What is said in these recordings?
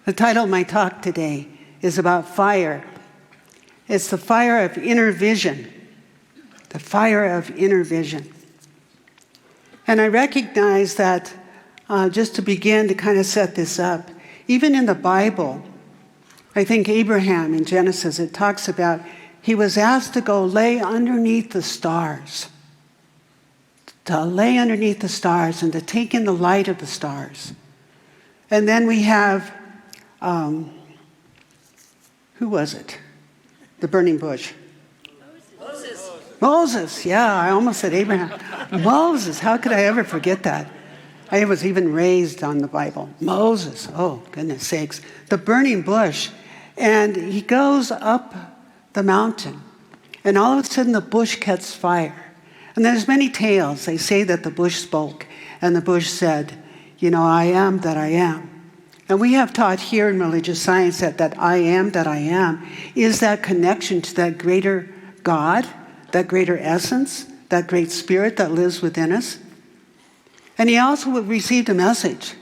The title of my talk today is about fire. It's the fire of inner vision. The fire of inner vision. And I recognize that, just to begin to kind of set this up, even in the Bible, I think Abraham in Genesis, it talks about he was asked to go lay underneath the stars. To lay underneath the stars and to take in the light of the stars. And then we have, who was it? The burning bush. Moses, yeah, I almost said Abraham. Moses, how could I ever forget that? I was even raised on the Bible. Moses, oh, goodness sakes. The burning bush. And he goes up the mountain. And all of a sudden the bush catches fire. And there's many tales. They say that the bush spoke. And the bush said, you know, I am that I am. And we have taught here in religious science that I am that I am is that connection to that greater God, that greater essence, that great spirit that lives within us. And he also received a message.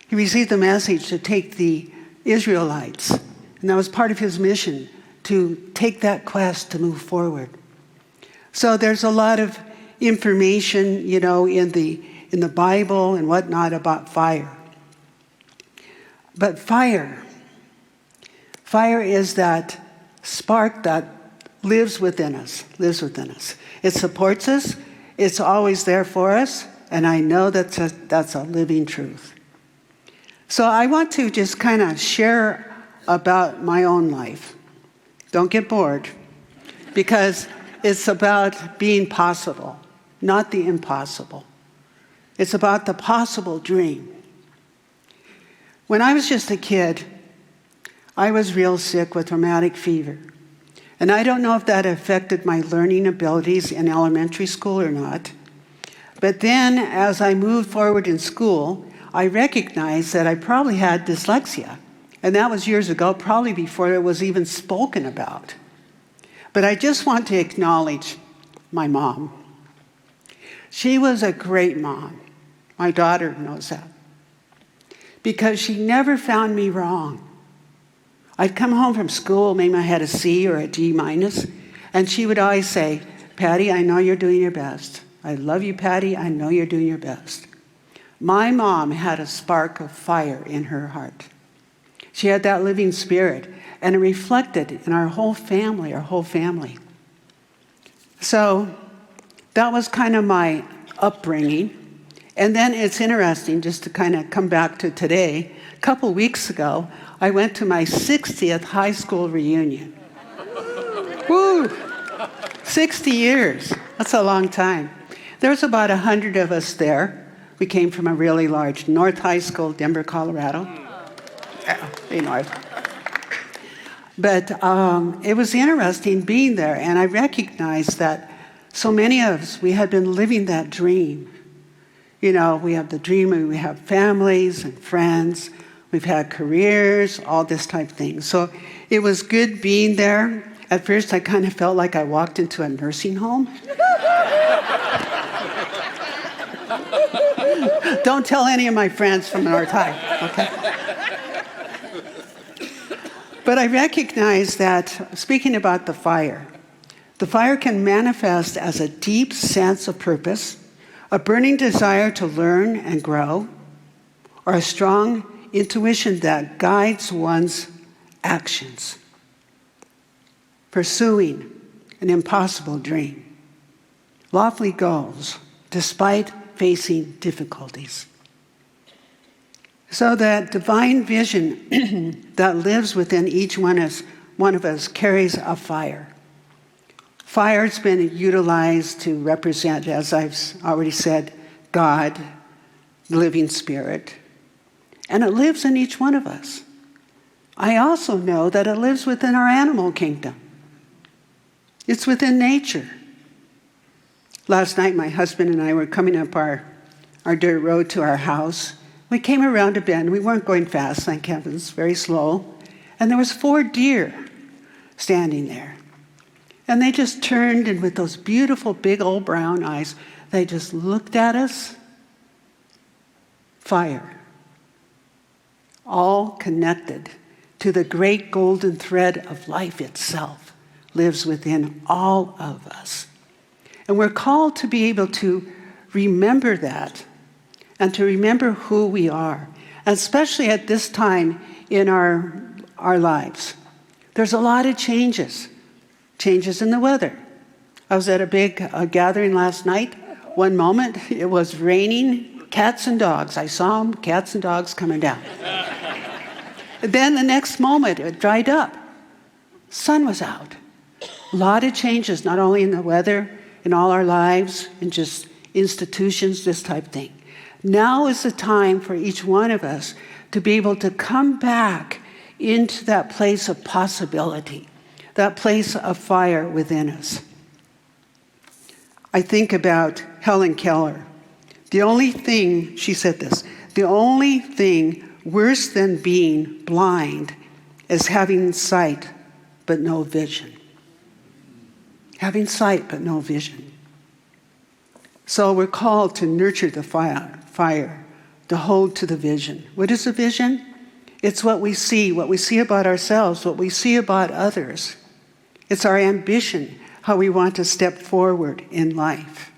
He received a message to take the Israelites, and that was part of his mission, to take that quest to move forward. So there's a lot of information, you know, in the Bible and whatnot about fire. But fire is that spark that lives within us. It supports us. It's always there for us. And I know that's a living truth. So I want to just kind of share about my own life. Don't get bored, because it's about being possible, not the impossible. It's about the possible dream. When I was just a kid, I was real sick with rheumatic fever. And I don't know if that affected my learning abilities in elementary school or not. But then, as I moved forward in school, I recognized that I probably had dyslexia. And that was years ago, probably before it was even spoken about. But I just want to acknowledge my mom. She was a great mom. My daughter knows that. Because she never found me wrong. I'd come home from school, maybe I had a C or a D minus, and she would always say, Patty, I know you're doing your best. I love you, Patty. I know you're doing your best. My mom had a spark of fire in her heart. She had that living spirit, and it reflected in our whole family. So that was kind of my upbringing. And then it's interesting, just to kind of come back to today, a couple weeks ago, I went to my 60th high school reunion. Woo! 60 years. That's a long time. There's about 100 of us there. We came from a really large North High School, Denver, Colorado. Yeah, North. But it was interesting being there, and I recognized that so many of us, we had been living that dream. You know, we have the dream, we have families and friends, we've had careers, all this type of thing. So it was good being there. At first, I kind of felt like I walked into a nursing home. Don't tell any of my friends from North High, okay? But I recognize that, speaking about the fire can manifest as a deep sense of purpose, a burning desire to learn and grow, or a strong intuition that guides one's actions, pursuing an impossible dream, lofty goals, despite facing difficulties. So that divine vision that lives within each one of us carries a fire. Fire's been utilized to represent, as I've already said, God, the living spirit. And it lives in each one of us. I also know that it lives within our animal kingdom. It's within nature. Last night, my husband and I were coming up our dirt road to our house. We came around a bend. We weren't going fast, thank heavens, very slow. And there was 4 deer standing there. And they just turned, and with those beautiful big old brown eyes, they just looked at us. Fire. all connected to the great golden thread of life itself, lives within all of us. And we're called to be able to remember that and to remember who we are, especially at this time in our lives. There's a lot of changes in the weather. I was at a big gathering last night. One moment, it was raining cats and dogs. I saw them, cats and dogs coming down. Then the next moment, it dried up. Sun was out. A lot of changes, not only in the weather, in all our lives, in just institutions, this type of thing. Now is the time for each one of us to be able to come back into that place of possibility, that place of fire within us. I think about Helen Keller. The only thing, she said this, the only thing worse than being blind is having sight but no vision. Having sight but no vision. So we're called to nurture the fire, to hold to the vision. What is the vision? It's what we see about ourselves, what we see about others. It's our ambition, how we want to step forward in life.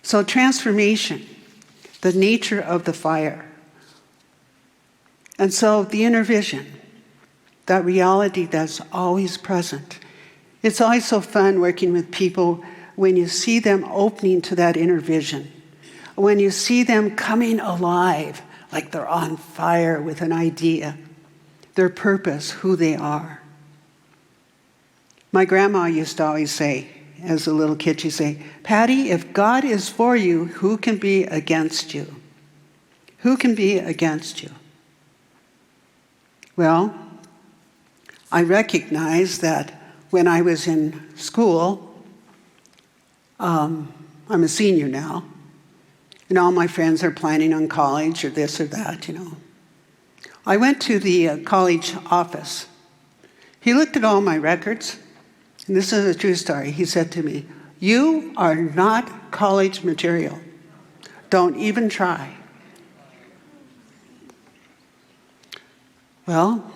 So transformation, the nature of the fire. And so the inner vision, that reality that's always present. It's always so fun working with people when you see them opening to that inner vision, when you see them coming alive, like they're on fire with an idea, their purpose, who they are. My grandma used to always say, as a little kid, she'd say, "Patty, if God is for you, who can be against you? Who can be against you?" Well, I recognize that when I was in school, I'm a senior now, and all my friends are planning on college or this or that, I went to the college office. He looked at all my records, and this is a true story. He said to me, "You are not college material. Don't even try." Well,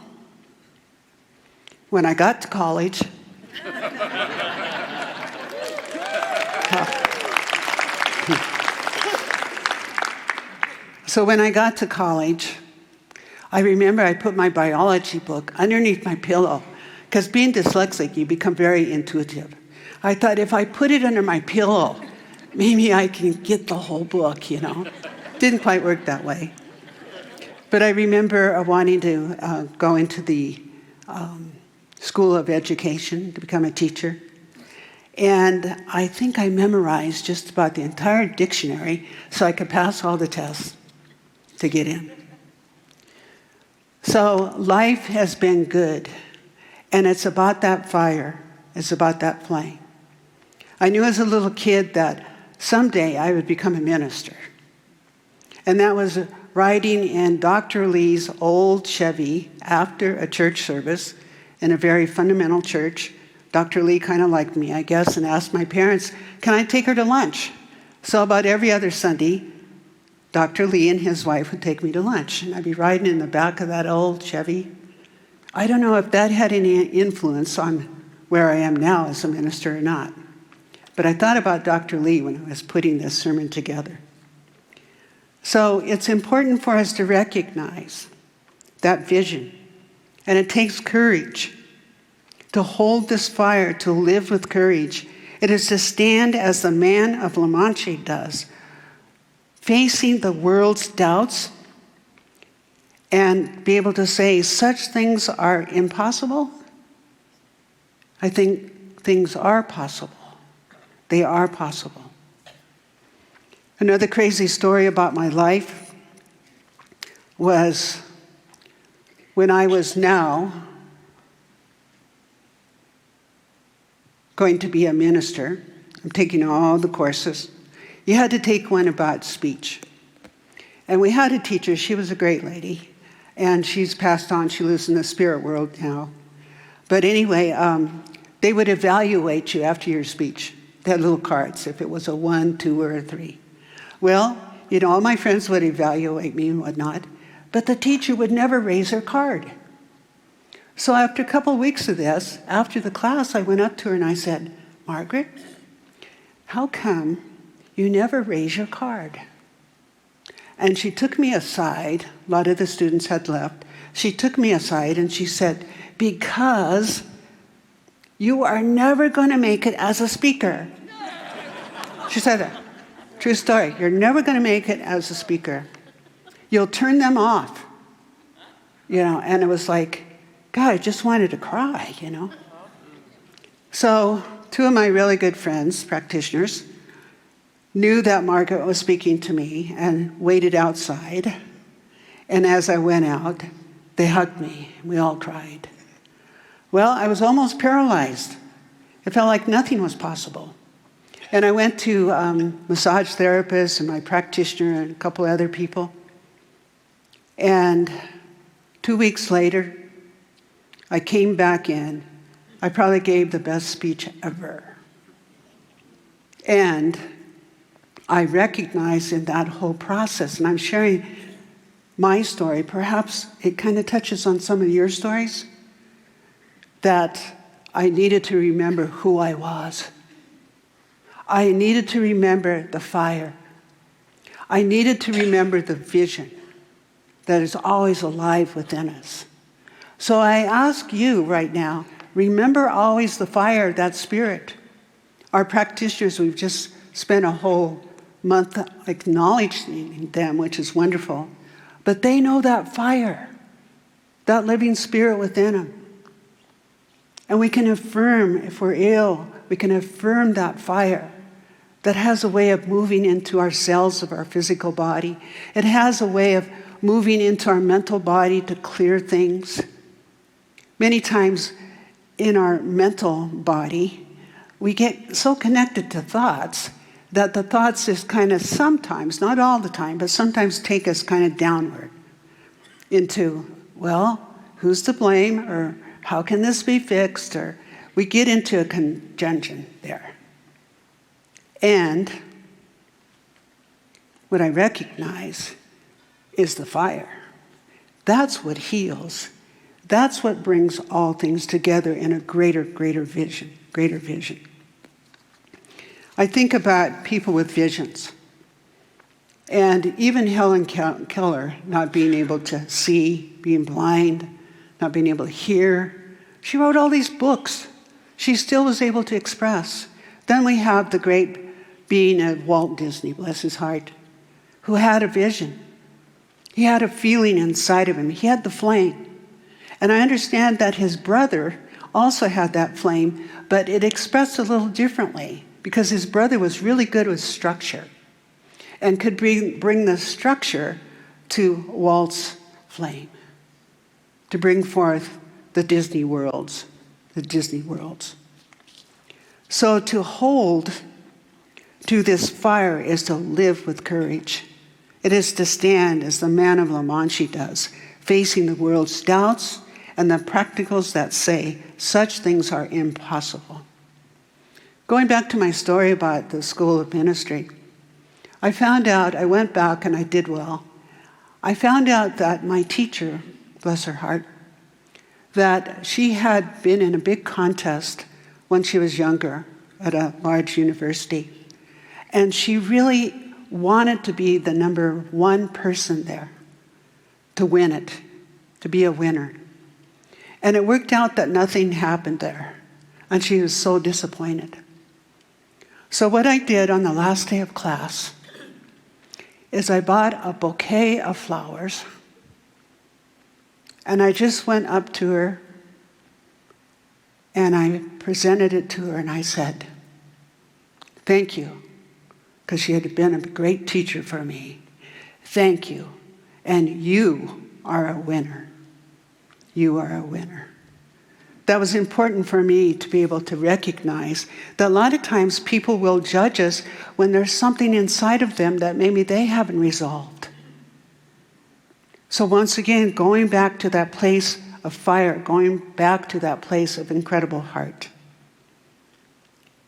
when I got to college, so when I got to college, I remember I put my biology book underneath my pillow, because being dyslexic, you become very intuitive. I thought if I put it under my pillow, maybe I can get the whole book, Didn't quite work that way. But I remember wanting to go into the School of Education to become a teacher. And I think I memorized just about the entire dictionary so I could pass all the tests to get in. So life has been good. And it's about that fire. It's about that flame. I knew as a little kid that someday I would become a minister. And that was riding in Dr. Lee's old Chevy after a church service in a very fundamental church. Dr. Lee kind of liked me, I guess, and asked my parents, "Can I take her to lunch?" So about every other Sunday, Dr. Lee and his wife would take me to lunch, and I'd be riding in the back of that old Chevy. I don't know if that had any influence on where I am now as a minister or not, but I thought about Dr. Lee when I was putting this sermon together. So it's important for us to recognize that vision, and it takes courage to hold this fire, to live with courage. It is to stand as the man of La Mancha does, facing the world's doubts and be able to say, such things are impossible. I think things are possible. They are possible. Another crazy story about my life was when I was now going to be a minister. I'm taking all the courses. You had to take one about speech. And we had a teacher, she was a great lady, and she's passed on, she lives in the spirit world now. But anyway, they would evaluate you after your speech. They had little cards, if it was a 1, 2, or a 3. Well, all my friends would evaluate me and whatnot, but the teacher would never raise her card. So after a couple of weeks of this, after the class, I went up to her and I said, Margaret, how come you never raise your card? And she took me aside. A lot of the students had left. She took me aside and she said, because you are never going to make it as a speaker. She said that. True story. You're never going to make it as a speaker. You'll turn them off. And it was like, God, I just wanted to cry, So 2 of my really good friends, practitioners, knew that Margaret was speaking to me and waited outside. And as I went out, they hugged me. We all cried. Well, I was almost paralyzed. It felt like nothing was possible. And I went to massage therapists and my practitioner and a couple other people. And 2 weeks later, I came back in. I probably gave the best speech ever. And I recognized in that whole process, and I'm sharing my story, perhaps it kind of touches on some of your stories, that I needed to remember who I was. I needed to remember the fire. I needed to remember the vision that is always alive within us. So I ask you right now, remember always the fire, that spirit. Our practitioners, we've just spent a whole month acknowledging them, which is wonderful. But they know that fire, that living spirit within them. And we can affirm, if we're ill, we can affirm that fire that has a way of moving into our cells of our physical body. It has a way of moving into our mental body to clear things. Many times in our mental body, we get so connected to thoughts that the thoughts just kind of sometimes, not all the time, but sometimes take us kind of downward into, well, who's to blame, or how can this be fixed, or we get into a conjunction there. And what I recognize is the fire. That's what heals. That's what brings all things together in a greater vision. I think about people with visions. And even Helen Keller, not being able to see, being blind, not being able to hear, she wrote all these books. She still was able to express. Then we have the great being of Walt Disney, bless his heart, who had a vision. He had a feeling inside of him. He had the flame. And I understand that his brother also had that flame, but it expressed a little differently because his brother was really good with structure and could bring the structure to Walt's flame, to bring forth the Disney worlds. So to hold to this fire is to live with courage. It is to stand as the man of La Manche does, facing the world's doubts and the practicals that say such things are impossible. Going back to my story about the School of Ministry, I found out, I went back and I did well. I found out that my teacher, bless her heart, that she had been in a big contest when she was younger at a large university. And she really wanted to be the number one person there, to win it, to be a winner. And it worked out that nothing happened there. And she was so disappointed. So what I did on the last day of class is I bought a bouquet of flowers. And I just went up to her and I presented it to her and I said, thank you, because she had been a great teacher for me. Thank you. And you are a winner. You are a winner. That was important for me to be able to recognize that a lot of times people will judge us when there's something inside of them that maybe they haven't resolved. So once again, going back to that place of fire, going back to that place of incredible heart.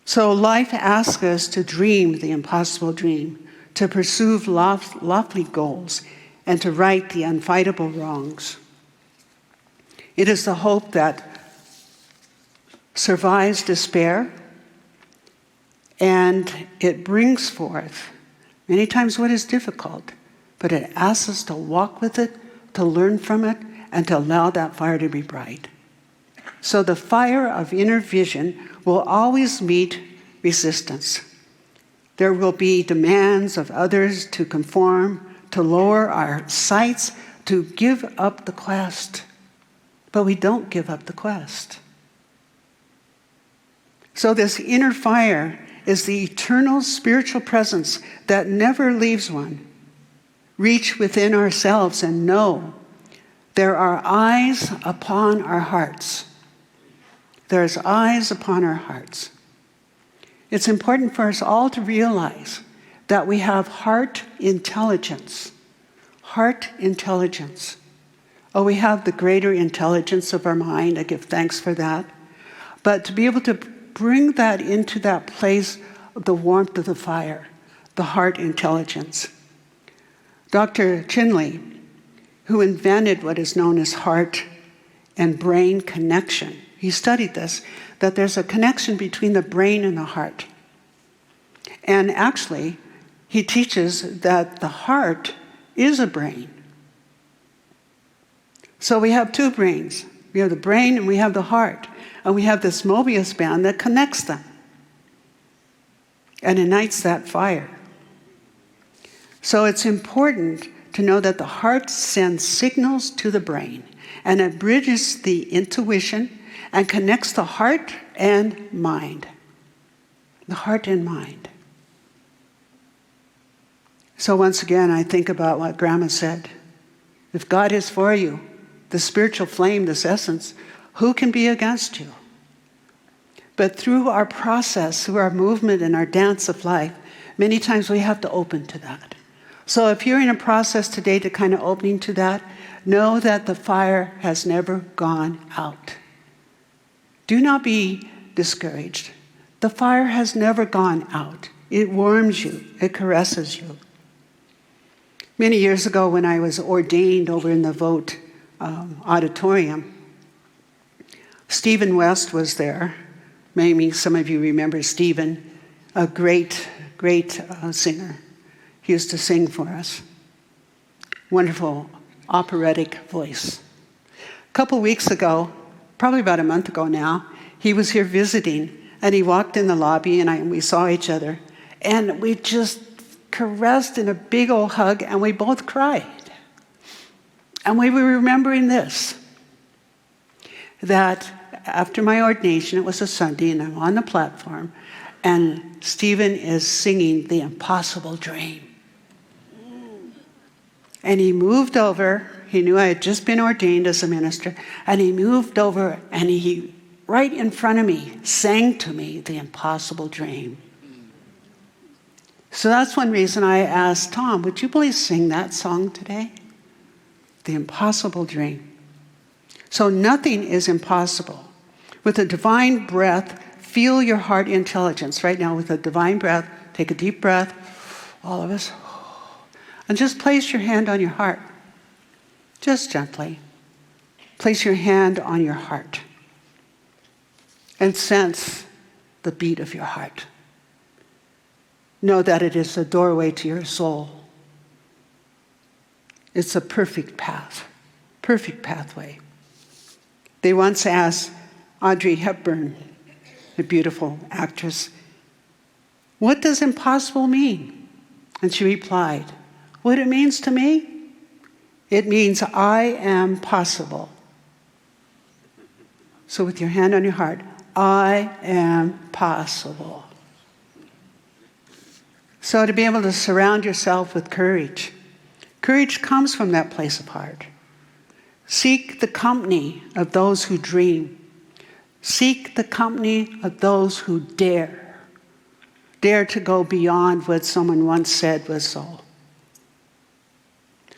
So life asks us to dream the impossible dream, to pursue lofty goals, and to right the unfightable wrongs. It is the hope that survives despair, and it brings forth many times what is difficult, but it asks us to walk with it, to learn from it, and to allow that fire to be bright. So the fire of inner vision will always meet resistance. There will be demands of others to conform, to lower our sights, to give up the quest. But we don't give up the quest. So this inner fire is the eternal spiritual presence that never leaves one. Reach within ourselves and know there are eyes upon our hearts. There's eyes upon our hearts. It's important for us all to realize that we have heart intelligence. Heart intelligence. Oh, we have the greater intelligence of our mind. I give thanks for that. But to be able to bring that into that place of the warmth of the fire, the heart intelligence. Dr. Chinley, who invented what is known as heart and brain connection, he studied this, that there's a connection between the brain and the heart. And actually, he teaches that the heart is a brain. So we have two brains. We have the brain and we have the heart. And we have this Mobius band that connects them and ignites that fire. So it's important to know that the heart sends signals to the brain, and it bridges the intuition and connects the heart and mind. The heart and mind. So once again, I think about what Grandma said. If God is for you, the spiritual flame, this essence, who can be against you? But through our process, through our movement and our dance of life, many times we have to open to that. So if you're in a process today to kind of opening to that, know that the fire has never gone out. Do not be discouraged. The fire has never gone out. It warms you. It caresses you. Many years ago when I was ordained over in the Vote auditorium, Stephen West was there. Maybe some of you remember Stephen, a great singer. He used to sing for us. Wonderful operatic voice. A couple weeks ago, probably about a month ago now, he was here visiting, and he walked in the lobby, and we saw each other, and we just caressed in a big old hug, and we both cried. And we were remembering this, that after my ordination, it was a Sunday, and I'm on the platform, and Stephen is singing The Impossible Dream. And he moved over. He knew I had just been ordained as a minister, and he moved over, and he, right in front of me, sang to me The Impossible Dream. So that's one reason I asked Tom, would you please sing that song today? The Impossible Dream. So nothing is impossible. With a divine breath, feel your heart intelligence. Right now, with a divine breath, take a deep breath, all of us, and just place your hand on your heart. Just gently. Place your hand on your heart and sense the beat of your heart. Know that it is a doorway to your soul. It's a perfect pathway. They once asked Audrey Hepburn, a beautiful actress, what does impossible mean? And she replied, what it means to me? It means I am possible. So with your hand on your heart, I am possible. So to be able to surround yourself with courage. Courage comes from that place of heart. Seek the company of those who dream. Seek the company of those who dare. Dare to go beyond what someone once said was so.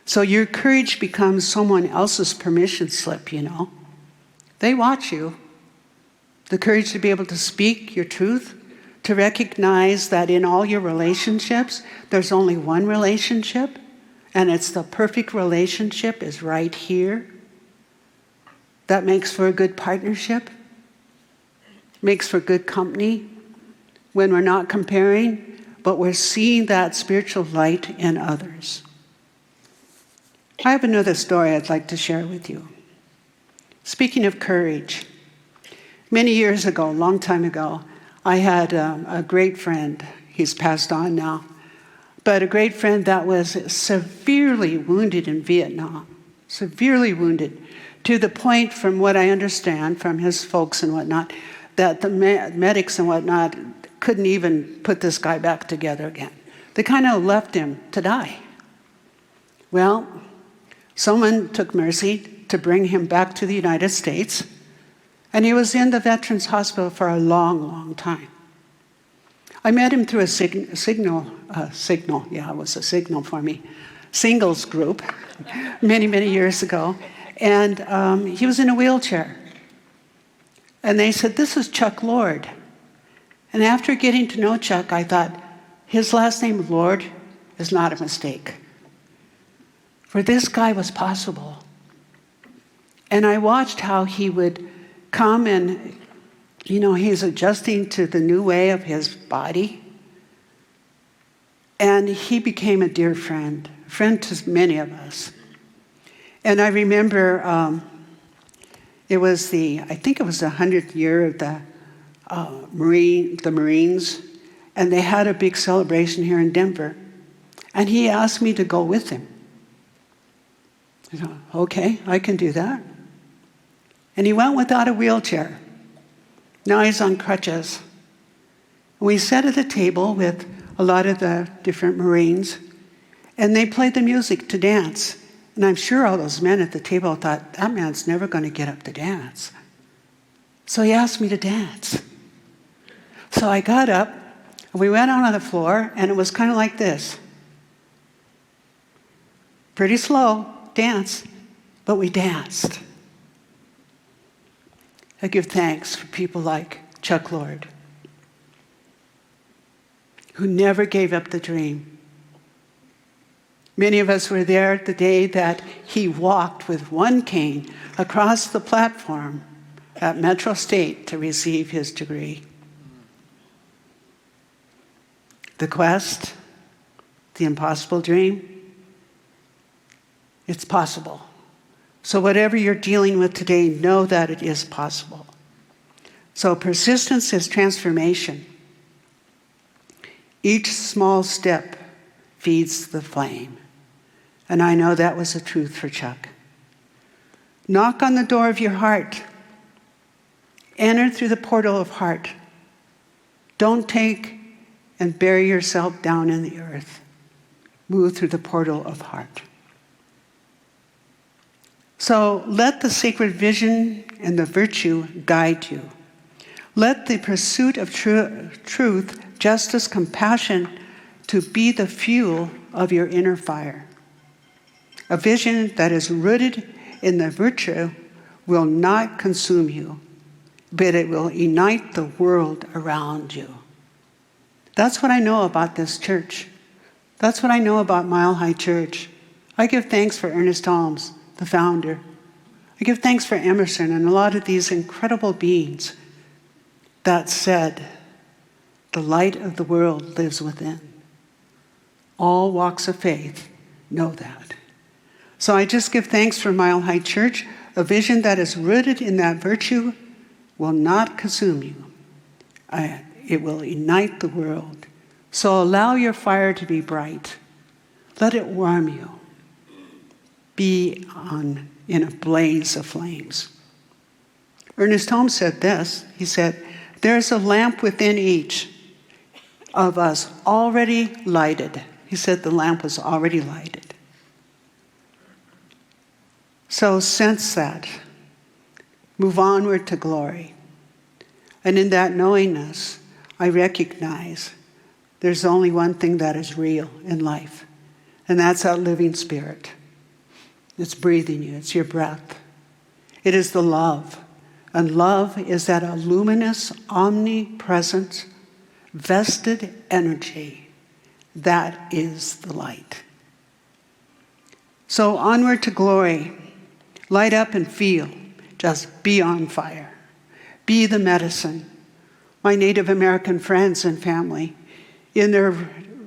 So your courage becomes someone else's permission slip, you know. They watch you. The courage to be able to speak your truth, to recognize that in all your relationships, there's only one relationship, And it's the perfect relationship is right here. That makes for a good partnership. Makes for good company when we're not comparing, but we're seeing that spiritual light in others. I have another story I'd like to share with you. Speaking of courage, many years ago, a long time ago, I had a great friend. He's passed on now. But a great friend that was severely wounded in Vietnam. Severely wounded. To the point, from what I understand from his folks and whatnot, that the medics and whatnot couldn't even put this guy back together again. They kind of left him to die. Well, someone took mercy to bring him back to the United States, and he was in the Veterans Hospital for a long, long time. I met him through a signal, it was a signal for me, singles group, many, many years ago, and he was in a wheelchair. And they said, "This is Chuck Lord." And after getting to know Chuck, I thought, his last name, Lord, is not a mistake. For this guy was possible. And I watched how he would come and, he's adjusting to the new way of his body. And he became a dear friend to many of us. And I remember it was the 100th year of the Marines, and they had a big celebration here in Denver. And he asked me to go with him. I thought, okay, I can do that. And he went without a wheelchair. Now he's on crutches. We sat at a table with a lot of the different Marines, and they played the music to dance. And I'm sure all those men at the table thought, that man's never going to get up to dance. So he asked me to dance. So I got up, and we went out on the floor, and it was kind of like this. Pretty slow dance, but we danced. I give thanks for people like Chuck Lord, who never gave up the dream. Many of us were there the day that he walked with one cane across the platform at Metro State to receive his degree. The quest, the impossible dream, it's possible. So whatever you're dealing with today, know that it is possible. So persistence is transformation. Each small step feeds the flame. And I know that was the truth for Chuck. Knock on the door of your heart. Enter through the portal of heart. Don't take and bury yourself down in the earth. Move through the portal of heart. So let the sacred vision and the virtue guide you. Let the pursuit of truth, justice, compassion to be the fuel of your inner fire. A vision that is rooted in the virtue will not consume you, but it will unite the world around you. That's what I know about this church. That's what I know about Mile High Church. I give thanks for Ernest Holmes, the founder. I give thanks for Emerson and a lot of these incredible beings that said, the light of the world lives within. All walks of faith know that. So I just give thanks for Mile High Church. A vision that is rooted in that virtue will not consume you. It will ignite the world. So allow your fire to be bright. Let it warm you. Be in a blaze of flames. Ernest Holmes said this. He said, there is a lamp within each of us already lighted. He said the lamp was already lighted. So sense that. Move onward to glory. And in that knowingness, I recognize there's only one thing that is real in life, and that's that living spirit. It's breathing you. It's your breath. It is the love. And love is that luminous, omnipresent, vested energy. That is the light. So onward to glory. Light up and feel. Just be on fire. Be the medicine. My Native American friends and family, in their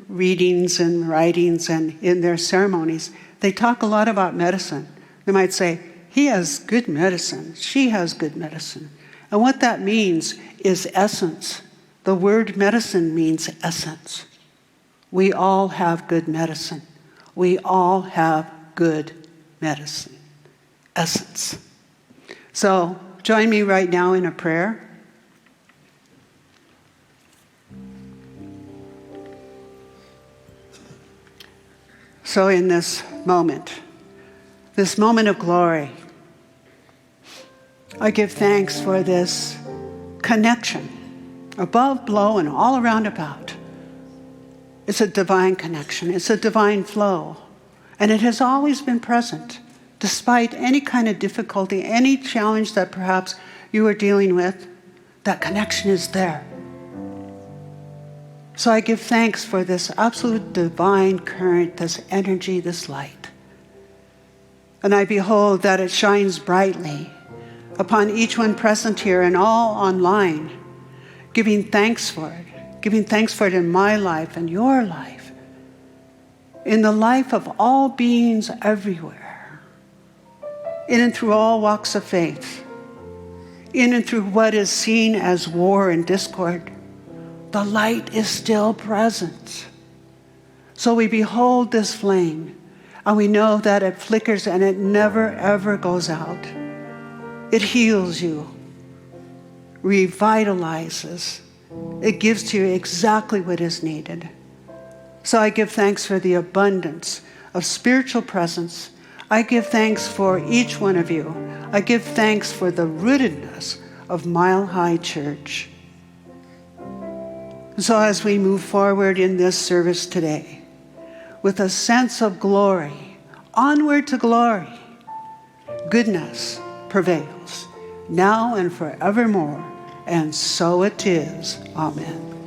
readings and writings and in their ceremonies, they talk a lot about medicine. They might say, he has good medicine. She has good medicine. And what that means is essence. The word medicine means essence. We all have good medicine. We all have good medicine. Essence. So join me right now in a prayer. So in this moment of glory, I give thanks for this connection, above, below, and all around about. It's a divine connection. It's a divine flow. And it has always been present, despite any kind of difficulty, any challenge that perhaps you are dealing with, that connection is there. So I give thanks for this absolute divine current, this energy, this light. And I behold that it shines brightly upon each one present here and all online, giving thanks for it in my life and your life, in the life of all beings everywhere, in and through all walks of faith, in and through what is seen as war and discord. The light is still present. So we behold this flame, and we know that it flickers and it never, ever goes out. It heals you, revitalizes. It gives to you exactly what is needed. So I give thanks for the abundance of spiritual presence. I give thanks for each one of you. I give thanks for the rootedness of Mile High Church. So as we move forward in this service today, with a sense of glory, onward to glory, goodness prevails, now and forevermore, and so it is. Amen.